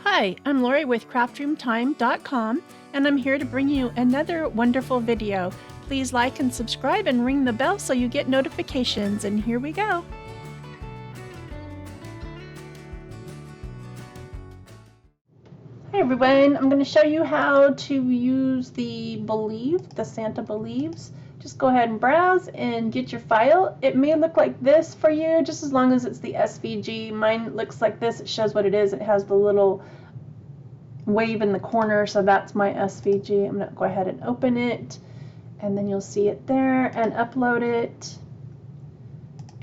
Hi, I'm Lori with craftroomtime.com, and I'm here to bring you another wonderful video. Please like and subscribe and ring the bell so you get notifications, and here we go. Hi everyone, I'm going to show you how to use the Believe, the Santa Believes. Just go ahead and browse and get your file. It may look like this for you, just as long as it's the SVG. Mine looks like this. It shows what it is. It has the little wave in the corner, so that's my SVG. I'm going to go ahead and open it, and then you'll see it there, and upload it,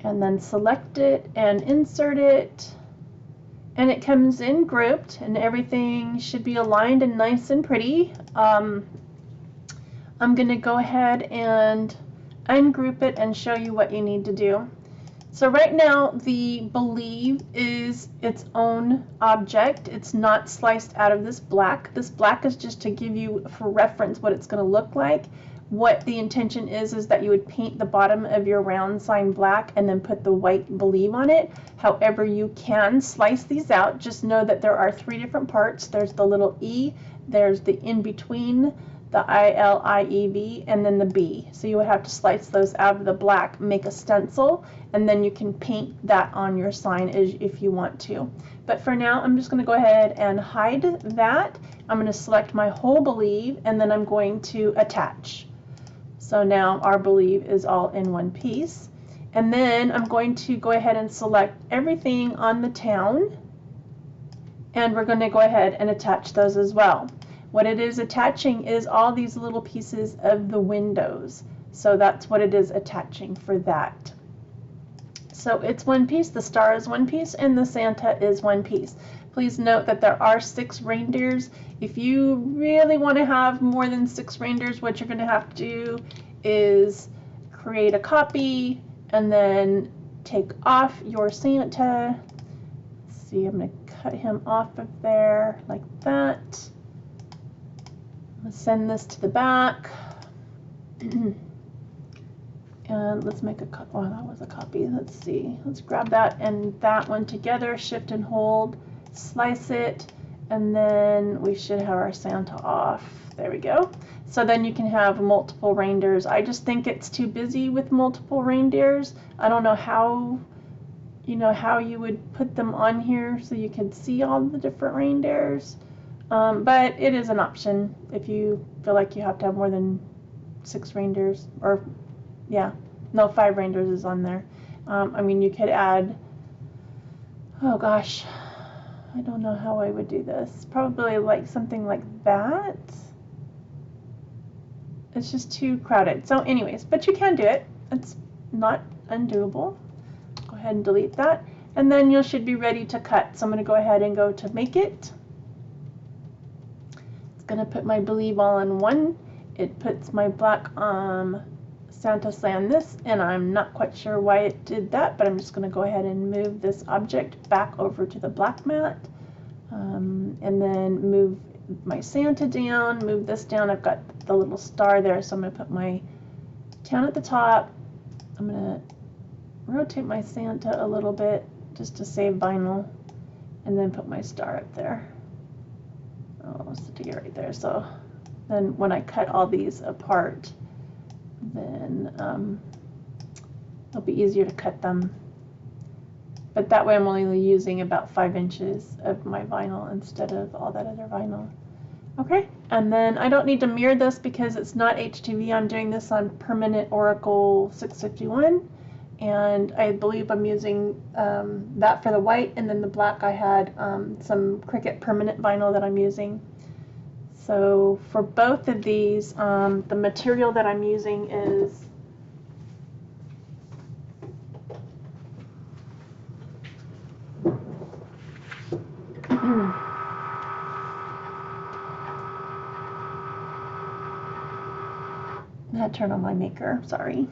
and then select it and insert it. And it comes in grouped, and everything should be aligned and nice and pretty. I'm going to go ahead and ungroup it and show you what you need to do. So right now the Believe is its own object. It's not sliced out of this black. This black is just to give you for reference what it's going to look like. What the intention is that you would paint the bottom of your round sign black and then put the white Believe on it. However, you can slice these out. Just know that there are three different parts. There's the little E, there's the in between, the ILIEV, and then the B. So you would have to slice those out of the black, make a stencil, and then you can paint that on your sign if you want to. But for now, I'm just going to go ahead and hide that. I'm going to select my whole Believe, and then I'm going to attach. So now our Believe is all in one piece. And then I'm going to go ahead and select everything on the town, and we're going to go ahead and attach those as well. What it is attaching is all these little pieces of the windows. So that's what it is attaching for that. So it's one piece, the star is one piece, and the Santa is one piece. Please note that there are 6 reindeers. If you really want to have more than 6 reindeers, what you're going to have to do is create a copy and then take off your Santa. Let's see, I'm going to cut him off of there like that. Let's send this to the back. And let's make a copy. Oh, that was a copy. Let's see. Let's grab that and that one together, shift and hold, slice it, and then we should have our Santa off. There we go. So then you can have multiple reindeers. I just think it's too busy with multiple reindeers. I don't know how, how you would put them on here so you could see all the different reindeers. But it is an option if you feel like you have to have more than 6 reindeers, or yeah, no, 5 reindeers is on there. I mean, you could add, oh gosh, I don't know how I would do this. Probably like something like that. It's just too crowded. So anyways, but you can do it. It's not undoable. Go ahead and delete that. And then you should be ready to cut. So I'm going to go ahead and go to Make It. Going to put my Believe all in one. It puts my black Santa Sleigh on this, and I'm not quite sure why it did that, but I'm just going to go ahead and move this object back over to the black mat, and then move my Santa down, move this down. I've got the little star there, so I'm going to put my town at the top. I'm going to rotate my Santa a little bit just to save vinyl, and then put my star up there. Oh, stick it right there. So then when I cut all these apart, then it'll be easier to cut them. But that way I'm only using about 5 inches of my vinyl instead of all that other vinyl. Okay, and then I don't need to mirror this because it's not HTV. I'm doing this on permanent Oracle 651. And I believe I'm using that for the white, and then the black I had some Cricut permanent vinyl that I'm using. So for both of these, the material that I'm using is I had to turn on my maker, sorry.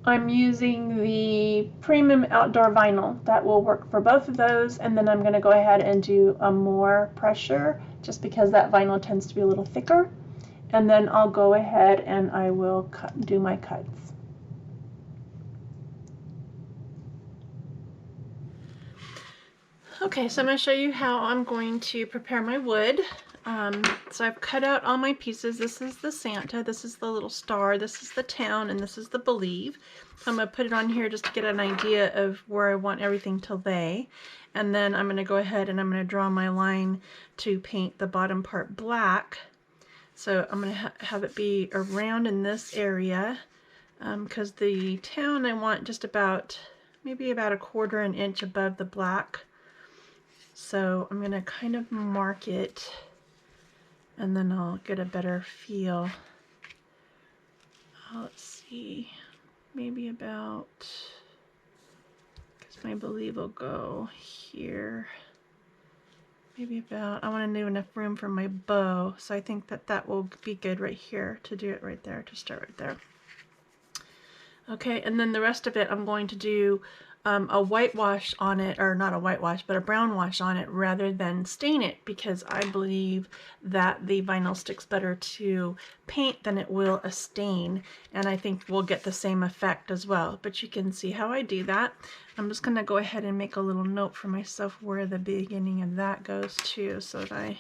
I'm using the premium outdoor vinyl. That will work for both of those, and then I'm going to go ahead and do a more pressure just because that vinyl tends to be a little thicker, and then I'll go ahead and I will do my cuts. Okay, so I'm going to show you how I'm going to prepare my wood. So I've cut out all my pieces. This is the Santa, this is the little star, this is the town, and this is the Believe. So I'm going to put it on here just to get an idea of where I want everything to lay. And then I'm going to go ahead and I'm going to draw my line to paint the bottom part black. So I'm going to have it be around in this area, because the town I want just about, maybe about 1/4 inch above the black. So I'm going to kind of mark it and then I'll get a better feel. Let's see, maybe about, because my Believe will go here. Maybe about, I want to leave enough room for my bow, so I think that that will be good right here to do it right there, to start right there. Okay, and then the rest of it I'm going to do a whitewash on it, or not a whitewash, but a brown wash on it rather than stain it, because I believe that the vinyl sticks better to paint than it will a stain, and I think we'll get the same effect as well. But you can see how I do that. I'm just going to go ahead and make a little note for myself where the beginning of that goes to, so that I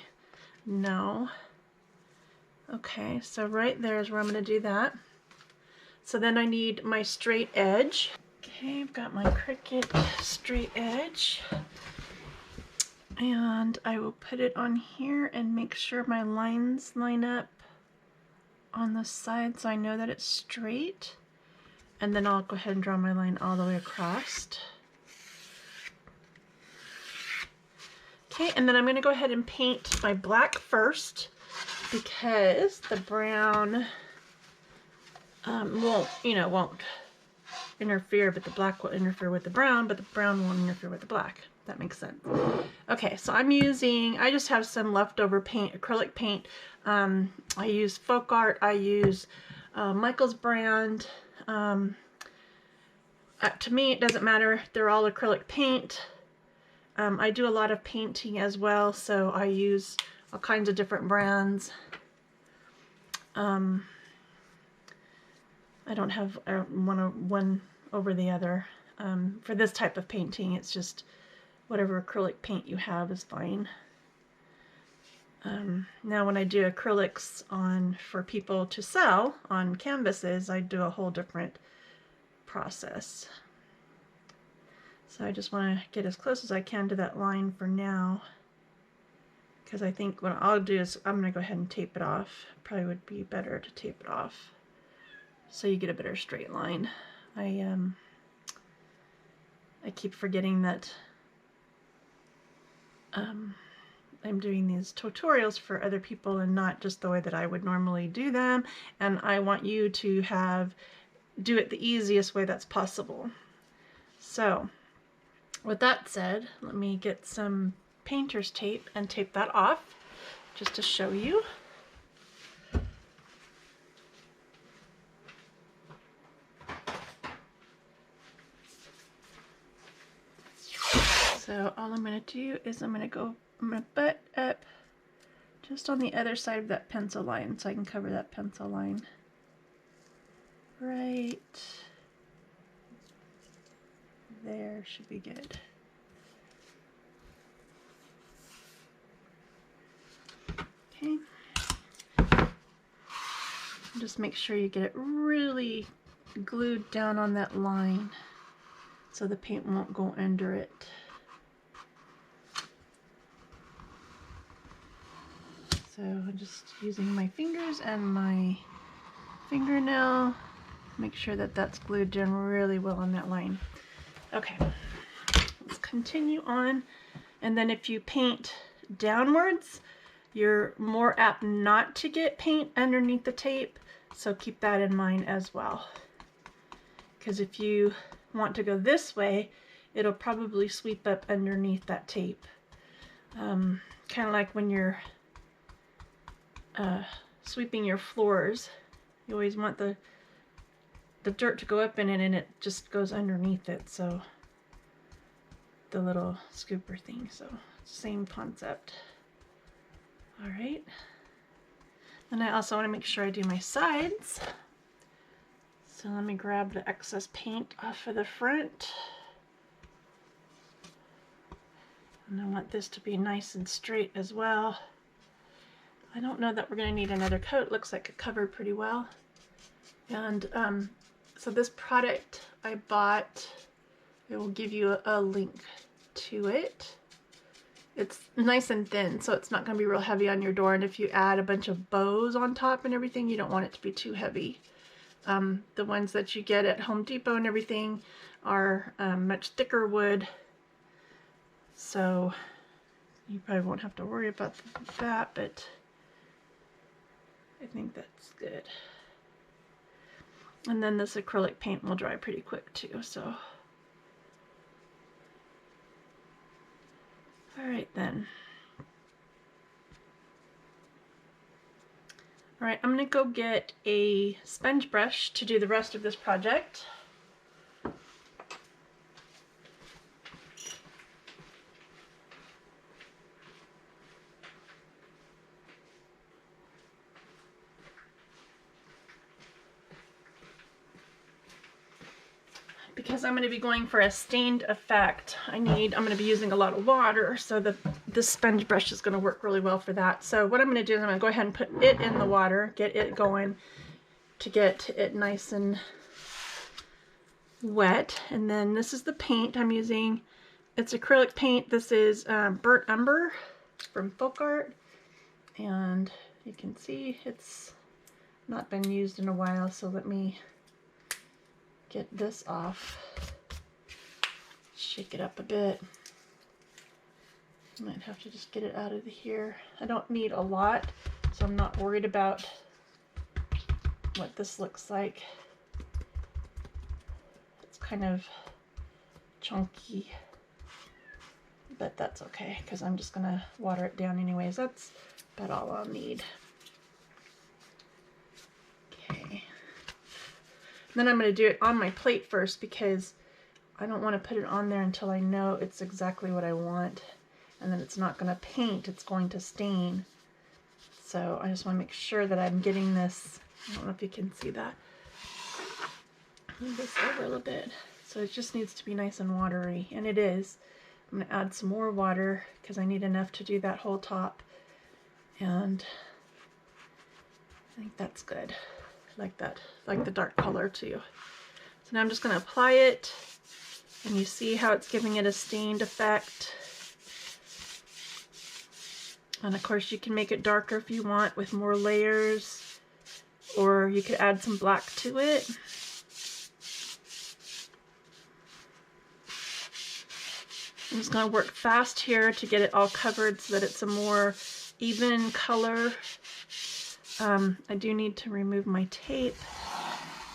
know. Okay, so right there is where I'm going to do that. So then I need my straight edge. Okay, I've got my Cricut straight edge, and I will put it on here and make sure my lines line up on the side so I know that it's straight, and then I'll go ahead and draw my line all the way across. Okay, and then I'm going to go ahead and paint my black first, because the brown won't interfere, but the black will interfere with the brown, but the brown won't interfere with the black. That makes sense. Okay, so I just have some leftover paint, acrylic paint. I use Folk Art, I use Michael's brand. To me, it doesn't matter. They're all acrylic paint. I do a lot of painting as well, so I use all kinds of different brands. I don't have one over the other. For this type of painting, it's just whatever acrylic paint you have is fine. Now when I do acrylics for people to sell on canvases, I do a whole different process. So I just want to get as close as I can to that line for now, because I think what I'll do is I'm going to go ahead and tape it off. Probably would be better to tape it off, so you get a better straight line. I keep forgetting that I'm doing these tutorials for other people and not just the way that I would normally do them, and I want you to do it the easiest way that's possible. So with that said, let me get some painter's tape and tape that off just to show you. So all I'm going to do is I'm going to butt up just on the other side of that pencil line, so I can cover that pencil line right there. Should be good. Okay. Just make sure you get it really glued down on that line so the paint won't go under it. So I'm just using my fingers and my fingernail, make sure that that's glued down really well on that line. Okay, let's continue on. And then if you paint downwards, you're more apt not to get paint underneath the tape, so keep that in mind as well. Because if you want to go this way, it'll probably sweep up underneath that tape. Kind of like when you're sweeping your floors, you always want the dirt to go up in it, and it just goes underneath it, so the little scooper thing. So same concept. All right, and I also want to make sure I do my sides, so let me grab the excess paint off of the front. And I want this to be nice and straight as well. I don't know that we're going to need another coat. It looks like it covered pretty well. And so this product I bought, I will give you a link to it. It's nice and thin, so it's not going to be real heavy on your door. And if you add a bunch of bows on top and everything, you don't want it to be too heavy. The ones that you get at Home Depot and everything are much thicker wood, so you probably won't have to worry about that, but I think that's good. And then this acrylic paint will dry pretty quick too, so. All right then. All right, I'm gonna go get a sponge brush to do the rest of this project. Because I'm going to be going for a stained effect, I'm going to be using a lot of water, so this sponge brush is going to work really well for that. So what I'm going to do is I'm going to go ahead and put it in the water, get it going to get it nice and wet. And then this is the paint I'm using. It's acrylic paint. This is Burnt Umber from Folk Art. And you can see it's not been used in a while, so let me get this off. Shake it up a bit. Might have to just get it out of here. I don't need a lot, so I'm not worried about what this looks like. It's kind of chunky, but that's okay because I'm just gonna water it down anyways. That's about all I'll need. Okay. Then I'm going to do it on my plate first because I don't want to put it on there until I know it's exactly what I want. And then it's not going to paint, it's going to stain. So I just want to make sure that I'm getting this. I don't know if you can see that. Move this over a little bit. So it just needs to be nice and watery, and it is. I'm going to add some more water because I need enough to do that whole top. And I think that's good. Like that, like the dark color too. So now I'm just going to apply it, and you see how it's giving it a stained effect. And of course you can make it darker if you want with more layers, or you could add some black to it. I'm just going to work fast here to get it all covered so that it's a more even color. I do need to remove my tape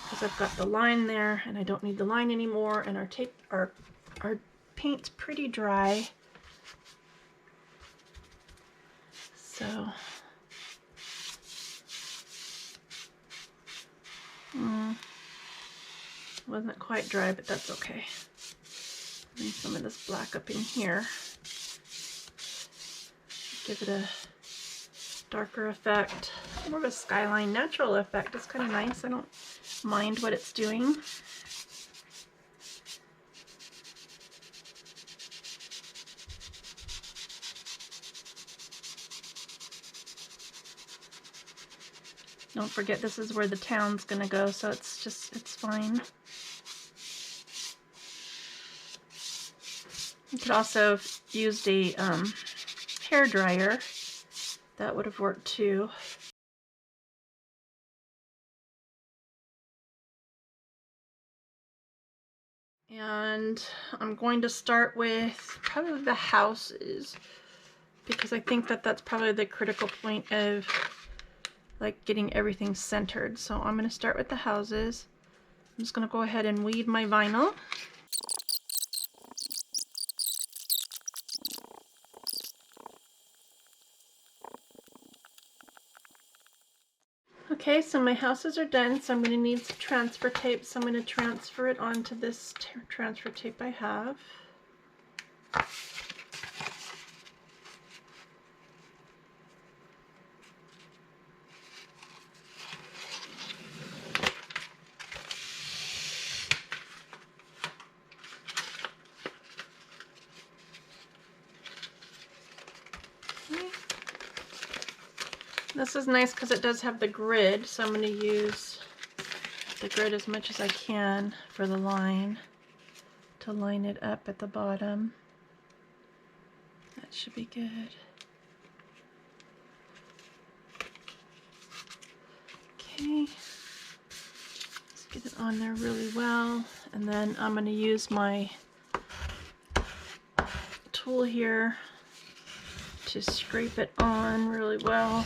because I've got the line there and I don't need the line anymore, and our tape, our paint's pretty dry. So wasn't quite dry, but that's okay. And some of this black up in here. Give it a darker effect, more of a skyline natural effect. It's kind of nice. I don't mind what it's doing. Don't forget this is where the town's gonna go, so it's fine. You could also have used a hair dryer. That would have worked too. And I'm going to start with probably the houses, because I think that that's probably the critical point of like getting everything centered. So I'm going to start with the houses. I'm just going to go ahead and weave my vinyl. Okay, so my houses are done, so I'm going to need some transfer tape, so I'm going to transfer it onto this transfer tape I have. This is nice because it does have the grid, so I'm going to use the grid as much as I can for the line to line it up at the bottom. That should be good. Okay, let's get it on there really well, and then I'm going to use my tool here to scrape it on really well.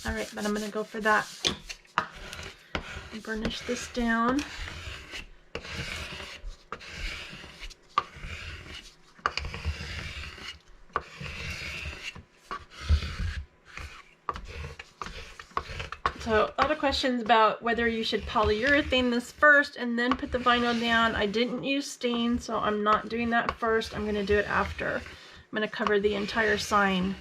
All right, but I'm going to go for that and burnish this down. So, a lot of questions about whether you should polyurethane this first and then put the vinyl down. I didn't use stain, so I'm not doing that first. I'm going to do it after. I'm going to cover the entire sign.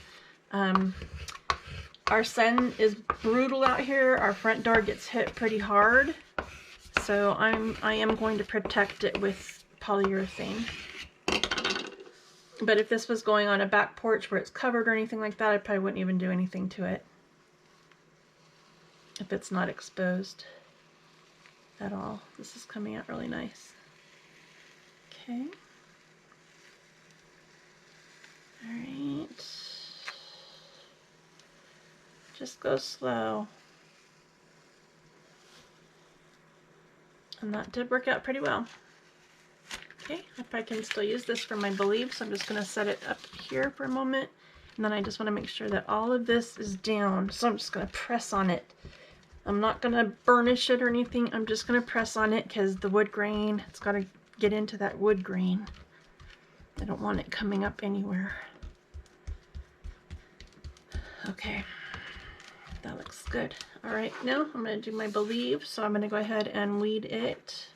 Our sun is brutal out here. Our front door gets hit pretty hard, so I am going to protect it with polyurethane. But if this was going on a back porch where it's covered or anything like that, I probably wouldn't even do anything to it if it's not exposed at all. This is coming out really nice. Okay. All right. Just go slow. And that did work out pretty well. Okay, if I can still use this for my Believe, so I'm just going to set it up here for a moment. And then I just want to make sure that all of this is down. So I'm just going to press on it. I'm not going to burnish it or anything. I'm just going to press on it because the wood grain, it's got to get into that wood grain. I don't want it coming up anywhere. Okay. That looks good. All right, now I'm going to do my Believe, so I'm going to go ahead and weed it.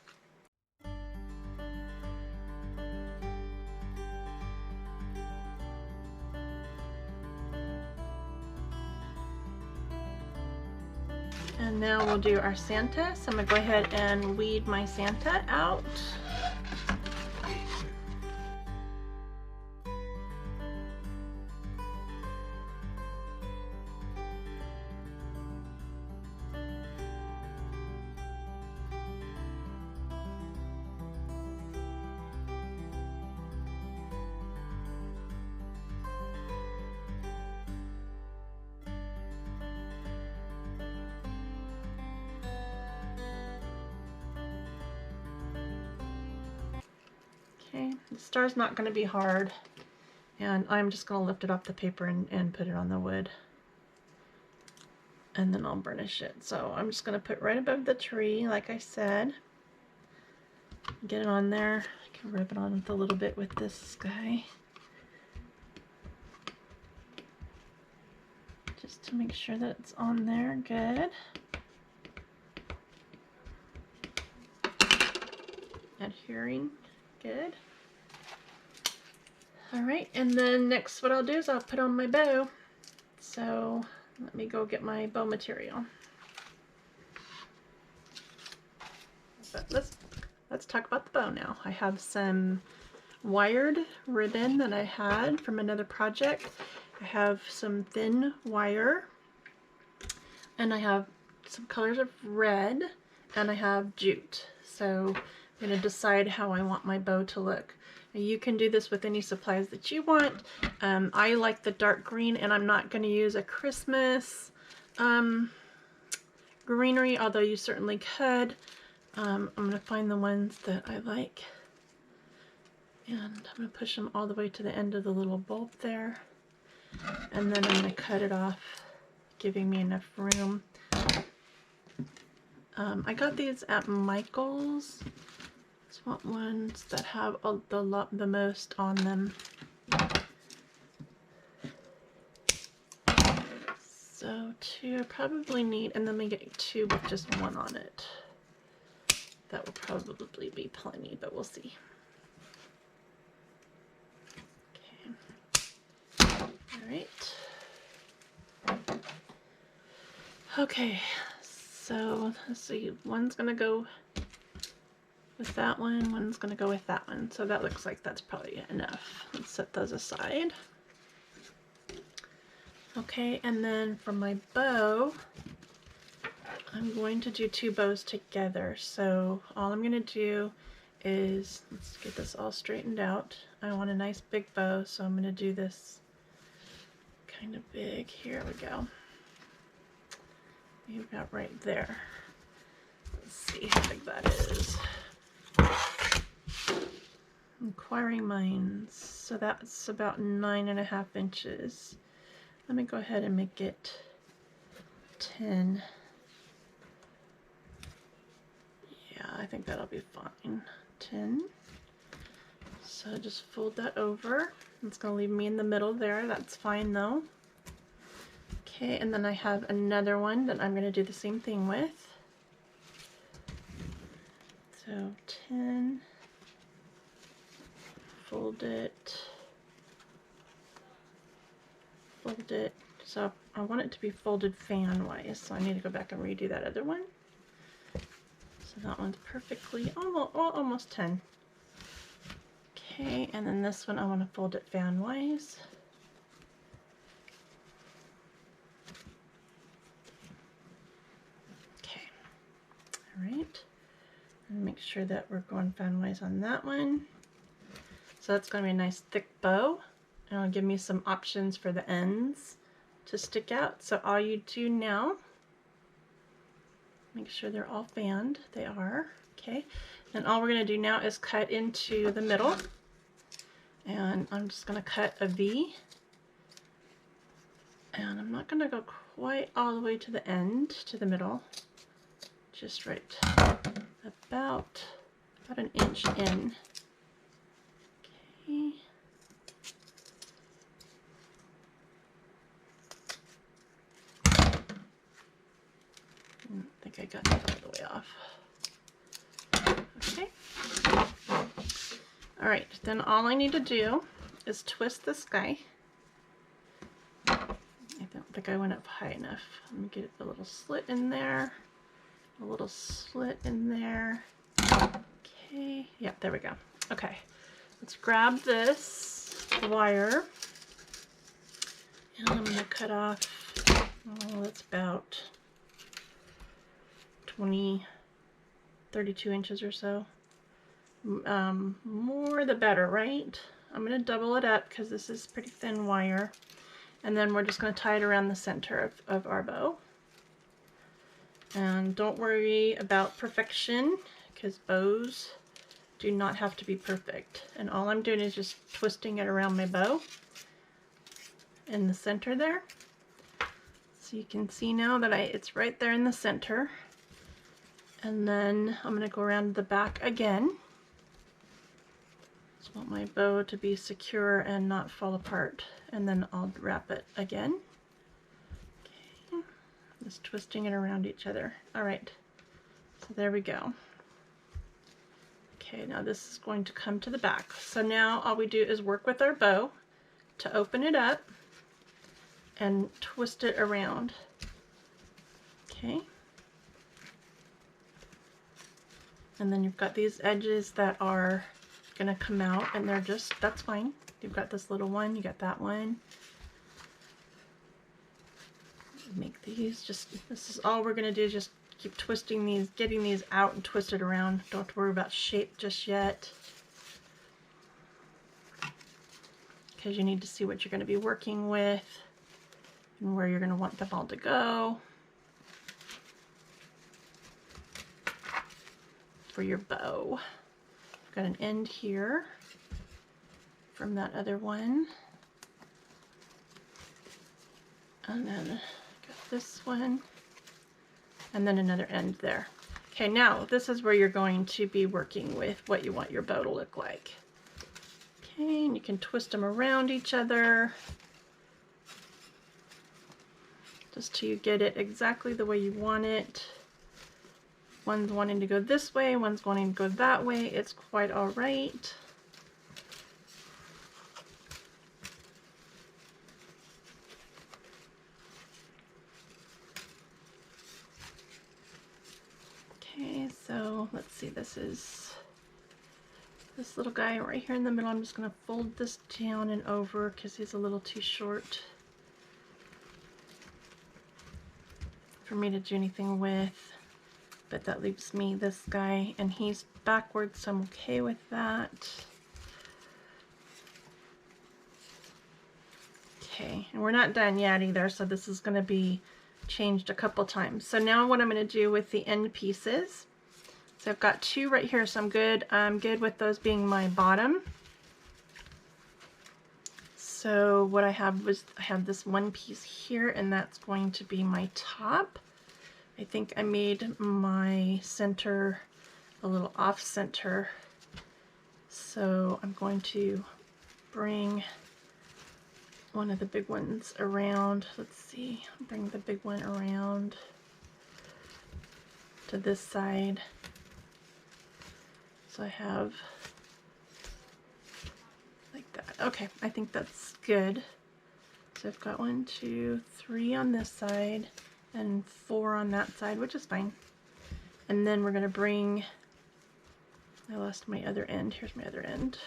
And now we'll do our Santa. So I'm going to go ahead and weed my Santa out. Okay, the star's not going to be hard, and I'm just going to lift it off the paper and put it on the wood, and then I'll burnish it. So I'm just going to put right above the tree, like I said, get it on there. I can rub it on with a little bit with this guy, just to make sure that it's on there good. Adhering. Good. All right, and then next what I'll do is I'll put on my bow. So let me go get my bow material. But let's talk about the bow now. I have some wired ribbon that I had from another project. I have some thin wire, and I have some colors of red, and I have jute. So I'm going to decide how I want my bow to look. Now, you can do this with any supplies that you want. I like the dark green, and I'm not going to use a Christmas greenery, although you certainly could. I'm going to find the ones that I like, and I'm going to push them all the way to the end of the little bulb there, and then I'm going to cut it off, giving me enough room. I got these at Michael's. I want ones that have the most on them. So two I probably need, and then we get two with just one on it. That will probably be plenty, but we'll see. Okay. All right. Okay, so let's see, one's gonna go with that one, one's gonna go with that one. So that looks like that's probably enough. Let's set those aside. Okay, and then for my bow, I'm going to do 2 bows together. So all I'm gonna do is, let's get this all straightened out. I want a nice big bow, so I'm gonna do this kind of big. Here we go. Maybe about right there. Let's see how big that is. Inquiring Minds. So that's about 9.5 inches. Let me go ahead and make it 10. Yeah, I think that'll be fine. 10. So just fold that over. It's going to leave me in the middle there. That's fine though. Okay, and then I have another one that I'm going to do the same thing with. So 10. Fold it. Fold it. So I want it to be folded fan-wise, so I need to go back and redo that other one. So that one's perfectly almost 10. Okay, and then this one I want to fold it fan-wise. Okay, all right. And make sure that we're going fan-wise on that one. So that's going to be a nice thick bow, and it'll give me some options for the ends to stick out. So all you do now, make sure they're all fanned. They are. Okay, and all we're going to do now is cut into the middle. And I'm just going to cut a V, and I'm not going to go quite all the way to the end, to the middle, just right about an inch in. Okay. I think I got that all the way off. Okay. All right, then all I need to do is twist this guy. I don't think I went up high enough. Let me get a little slit in there, a little slit in there. Okay, yeah, there we go. Okay, let's grab this wire, and I'm gonna cut off, oh, that's about 32 inches or so. More the better, right? I'm going to double it up because this is pretty thin wire, and then we're just going to tie it around the center of our bow. And don't worry about perfection, because bows do not have to be perfect. And all I'm doing is just twisting it around my bow in the center there. So you can see now that it's right there in the center. And then I'm going to go around the back again. Just want my bow to be secure and not fall apart, and then I'll wrap it again. Okay, just twisting it around each other. All right, so there we go. Okay, now this is going to come to the back. So now all we do is work with our bow to open it up and twist it around. Okay. And then you've got these edges that are gonna come out, and they're just, that's fine. You've got this little one, you got that one. Make these just, this is all we're gonna do, just keep twisting these, getting these out and twisted around. Don't have to worry about shape just yet, because you need to see what you're gonna be working with and where you're gonna want them all to go for your bow. Got an end here from that other one, and then got this one, and then another end there. Okay, now this is where you're going to be working with what you want your bow to look like. Okay, and you can twist them around each other just till you get it exactly the way you want it. One's wanting to go this way, one's wanting to go that way. It's quite all right. let's see, this is this little guy right here in the middle. I'm just going to fold this down and over because he's a little too short for me to do anything with. But that leaves me this guy, and he's backwards, so I'm okay with that. Okay, and we're not done yet either, so this is going to be changed a couple times. So now what I'm going to do with the end pieces, so I've got two right here, so I'm good. I'm good with those being my bottom. So what I have was, I have this one piece here, and that's going to be my top. I think I made my center a little off center. So I'm going to bring one of the big ones around. Let's see, bring the big one around to this side. So I have like that. Okay, I think that's good. So I've got 1, 2, 3 on this side and 4 on that side, which is fine. And then we're going to bring, I lost my other end. Here's my other end.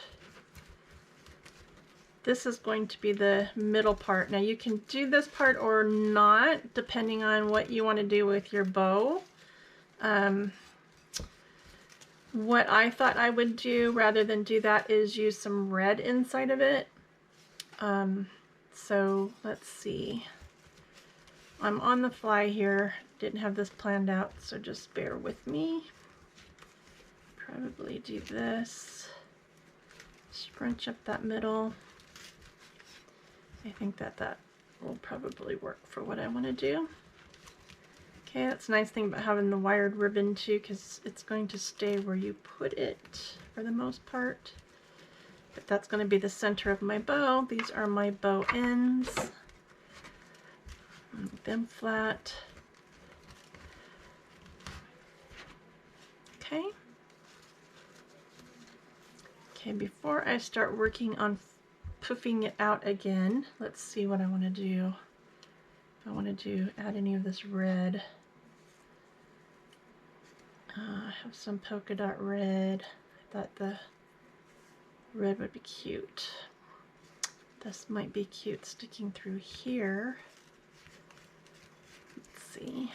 This is going to be the middle part. Now you can do this part or not, depending on what you want to do with your bow. What I thought I would do rather than do that is use some red inside of it. So let's see. I'm on the fly here. Didn't have this planned out, so just bear with me. Probably do this. Scrunch up that middle. I think that that will probably work for what I want to do. Okay, that's a nice thing about having the wired ribbon too, because it's going to stay where you put it for the most part. But that's going to be the center of my bow. These are my bow ends. Make them flat. Okay. Okay, before I start working on puffing it out again, let's see what I want to do. If I want to do, add any of this red. I have some polka dot red. I thought the red would be cute. This might be cute sticking through here. Let's see.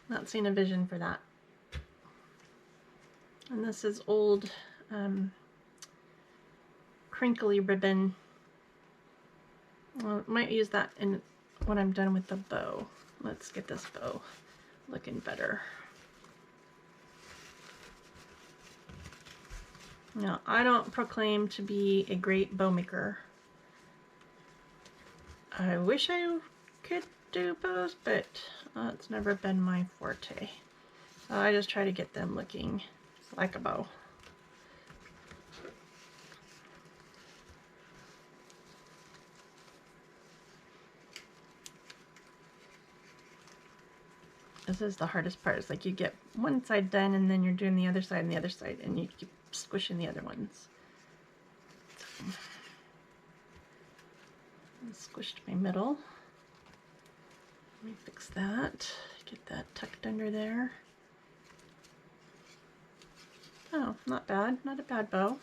Not seeing a vision for that. And this is old crinkly ribbon. Well, might use that in when I'm done with the bow. Let's get this bow looking better. Now, I don't proclaim to be a great bow maker. I wish I could do bows, but it's never been my forte. So I just try to get them looking like a bow. This is the hardest part. It's like you get one side done and then you're doing the other side and the other side and you keep squishing the other ones. So, I squished my middle. Let me fix that. Get that tucked under there. Oh, not bad. Not a bad bow.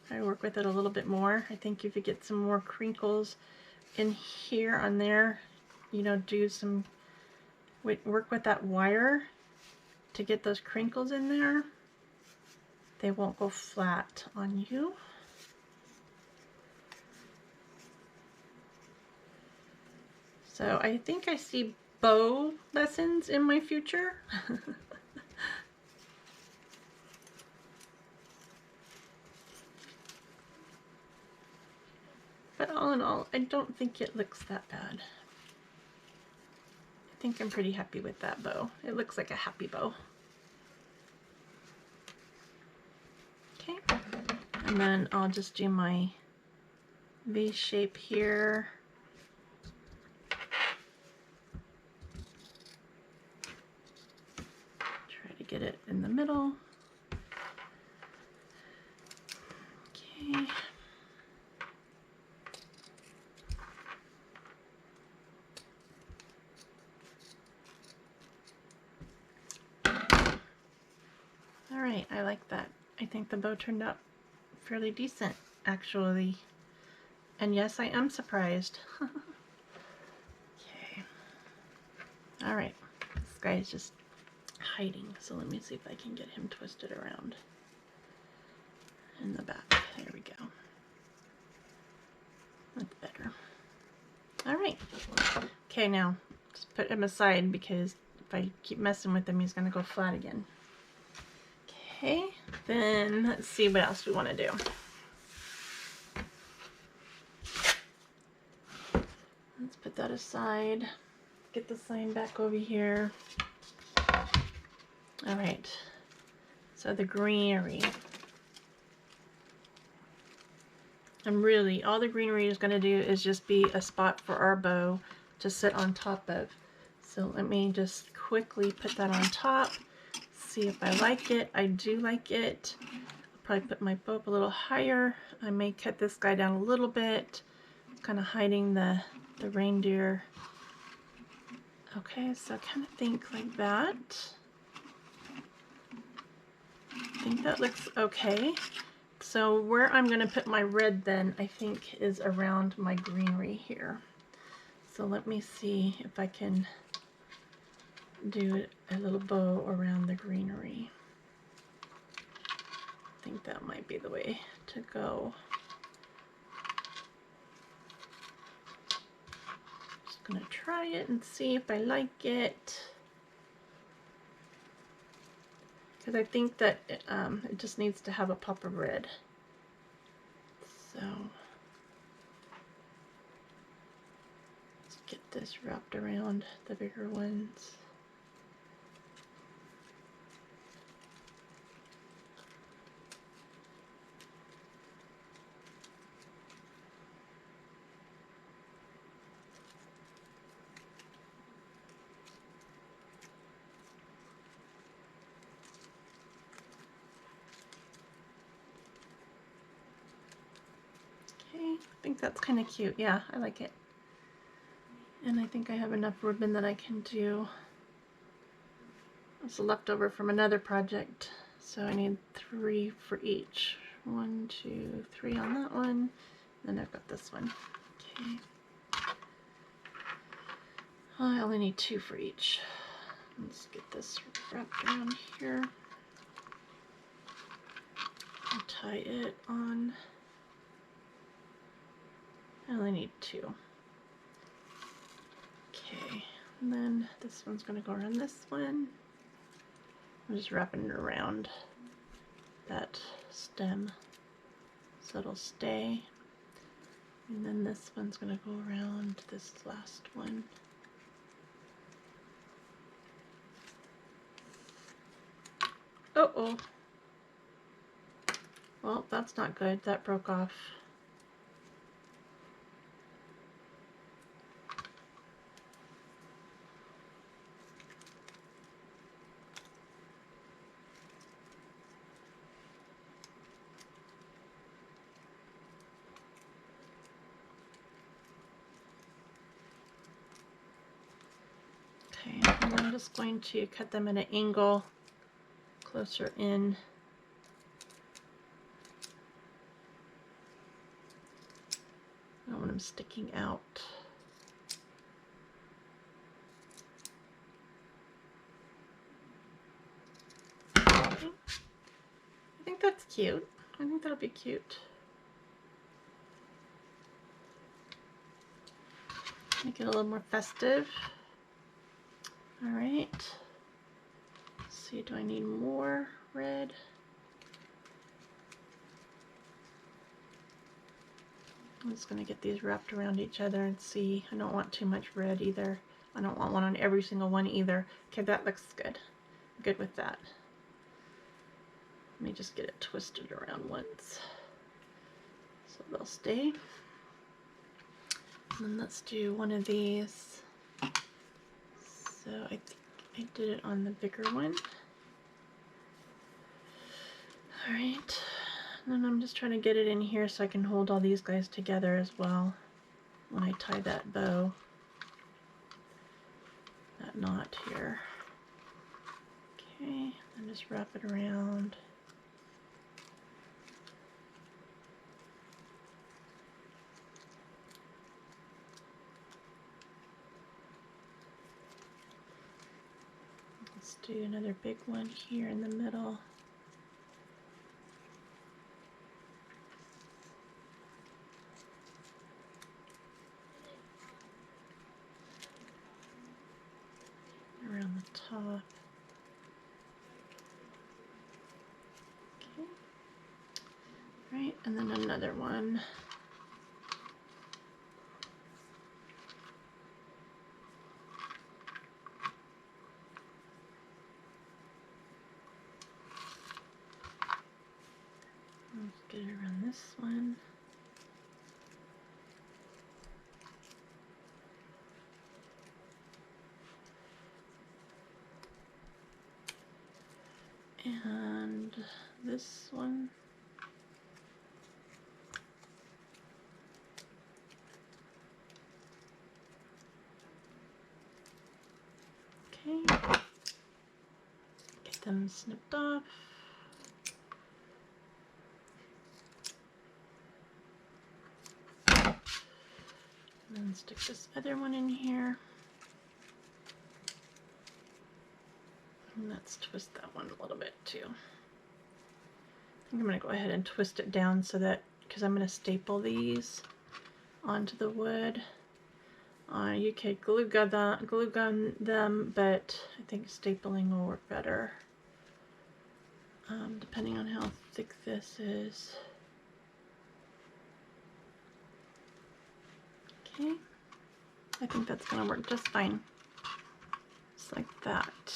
I work with it a little bit more. I think if you get some more crinkles in here on there, you know, do some work with that wire to get those crinkles in there. They won't go flat on you. So I think I see bow lessons in my future. But all in all, I don't think it looks that bad. I think I'm pretty happy with that bow. It looks like a happy bow. Okay, and then I'll just do my V shape here. Try to get it in the middle. Okay. right, I like that. I think the bow turned out fairly decent, actually. And yes, I am surprised. Okay. All right, this guy's just hiding, so let me see if I can get him twisted around in the back. There we go. That's better. All right. Okay, now just put him aside because if I keep messing with him, he's going to go flat again. Okay, then let's see what else we want to do. Let's put that aside. Get the sign back over here. All right, so the greenery. And really, all the greenery is going to do is just be a spot for our bow to sit on top of. So let me just quickly put that on top, see if I like it. I do like it. I'll probably put my bow up a little higher. I may cut this guy down a little bit, kind of hiding the reindeer. Okay, so I kind of think like that. I think that looks okay. So where I'm going to put my red then, I think, is around my greenery here. So let me see if I can do a little bow around the greenery. I think that might be the way to go. Just going to try it and see if I like it. Because I think that it just needs to have a pop of red. So let's get this wrapped around the bigger ones. I think that's kind of cute. Yeah, I like it. And I think I have enough ribbon that I can do. It's a leftover from another project, so I need 3 for each. 1, 2, 3 on that one. Then I've got this one. Okay. I only need 2 for each. Let's get this wrapped around here. And tie it on. I only need 2. Okay, and then this one's going to go around this one. I'm just wrapping it around that stem so it'll stay. And then this one's going to go around this last one. Uh-oh. Well, that's not good. That broke off. Okay, and I'm just going to cut them at an angle closer in. I don't want them sticking out. Okay. I think that's cute. I think that'll be cute. Make it a little more festive. All right. Let's see, do I need more red? I'm just going to get these wrapped around each other and see. I don't want too much red either. I don't want one on every single one either. Okay, that looks good. Good with that. Let me just get it twisted around once so they'll stay. And then let's do one of these. So I think I did it on the bigger one. All right. And then I'm just trying to get it in here so I can hold all these guys together as well when I tie that bow. That knot here. Okay, and just wrap it around. Let's do another big one here in the middle. Around the top. Okay. Right, and then another one. Let's get it around this one. And this one. Okay. Get them snipped off. And then stick this other one in here. And let's twist that one a little bit too. I think I'm going to go ahead and twist it down so that, because I'm going to staple these onto the wood. You could glue gun them, but I think stapling will work better, depending on how thick this is. Okay, I think that's going to work just fine. Just like that.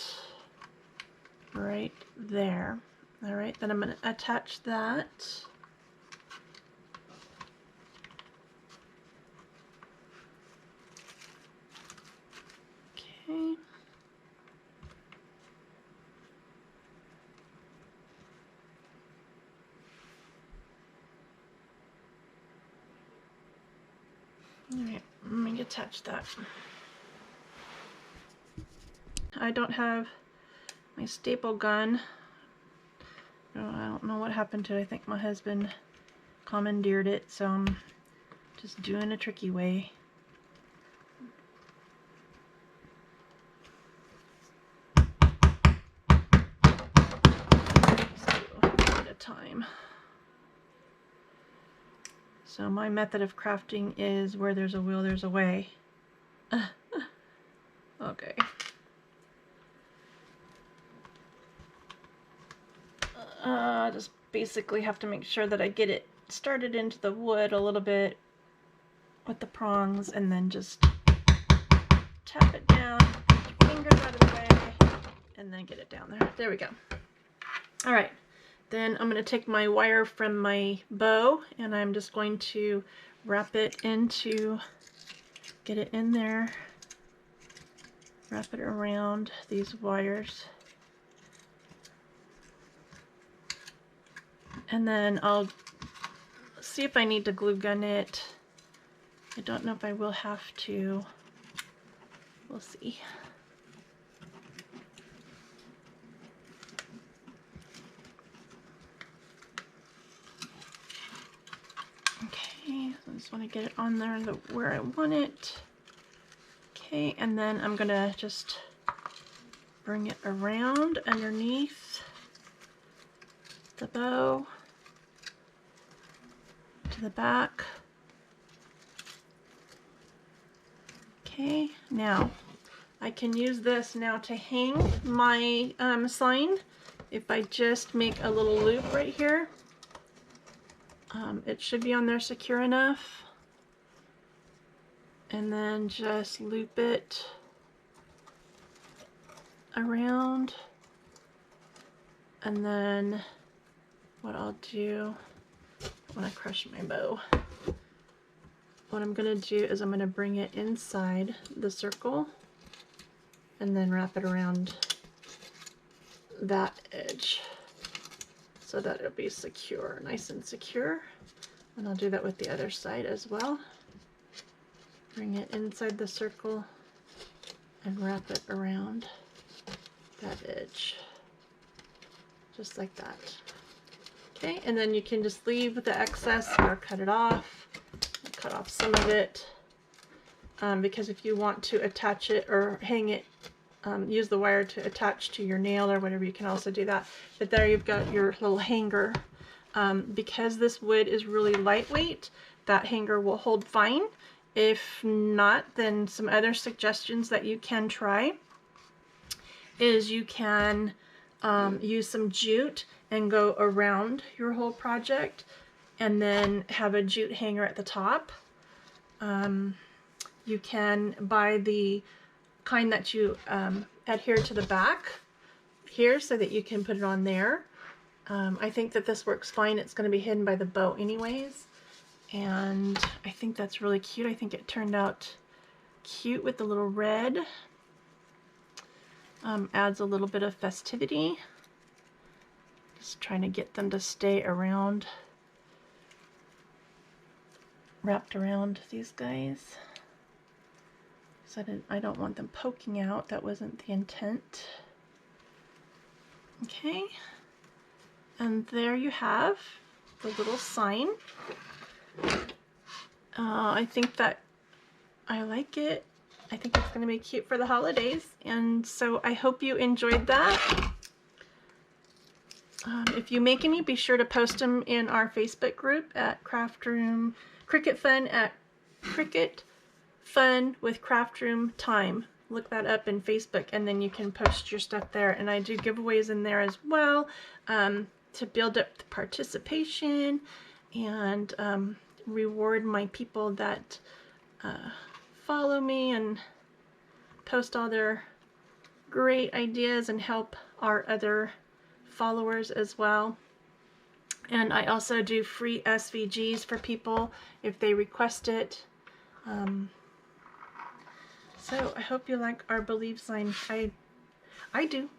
Right there. All right, then I'm going to attach that. Okay. All right, let me attach that. I don't have my staple gun. I don't know what happened to it. I think my husband commandeered it, so I'm just doing a tricky way. At a time. So my method of crafting is where there's a will, there's a way. Okay. Just basically have to make sure that I get it started into the wood a little bit with the prongs, and then just tap it down, get your fingers out of the way, and then get it down there. There we go. All right, then I'm going to take my wire from my bow, and I'm just going to wrap it into, get it in there, wrap it around these wires. And then I'll see if I need to glue gun it. I don't know if I will have to. We'll see. Okay, so I just want to get it on there where I want it. Okay, and then I'm gonna just bring it around underneath the bow to the back. Okay, now I can use this now to hang my sign. If I just make a little loop right here, it should be on there secure enough. And then just loop it around. And then what I'll do, I want to crush my bow. What I'm going to do is I'm going to bring it inside the circle and then wrap it around that edge so that it'll be secure, nice and secure. And I'll do that with the other side as well. Bring it inside the circle and wrap it around that edge. just like that. Okay, and then you can just leave the excess or cut it off. Cut off some of it because if you want to attach it or hang it, use the wire to attach to your nail or whatever, you can also do that. But there you've got your little hanger. Because this wood is really lightweight, that hanger will hold fine. If not, then some other suggestions that you can try is you can use some jute and go around your whole project and then have a jute hanger at the top. You can buy the kind that you adhere to the back here so that you can put it on there. I think that this works fine. It's going to be hidden by the bow anyways. And I think that's really cute. I think it turned out cute with the little red. Adds a little bit of festivity. Just trying to get them to stay around, wrapped around these guys. So I don't want them poking out. That wasn't the intent. Okay. And there you have the little sign. I think that I like it. I think it's going to be cute for the holidays. And so I hope you enjoyed that. If you make any, be sure to post them in our Facebook group at Craft Room Cricut Fun at Cricut Fun with Craft Room Time. Look that up in Facebook and then you can post your stuff there. And I do giveaways in there as well to build up the participation and reward my people that follow me and post all their great ideas and help our other followers as well. And I also do free SVGs for people if they request it. So I hope you like our Believe sign. I do.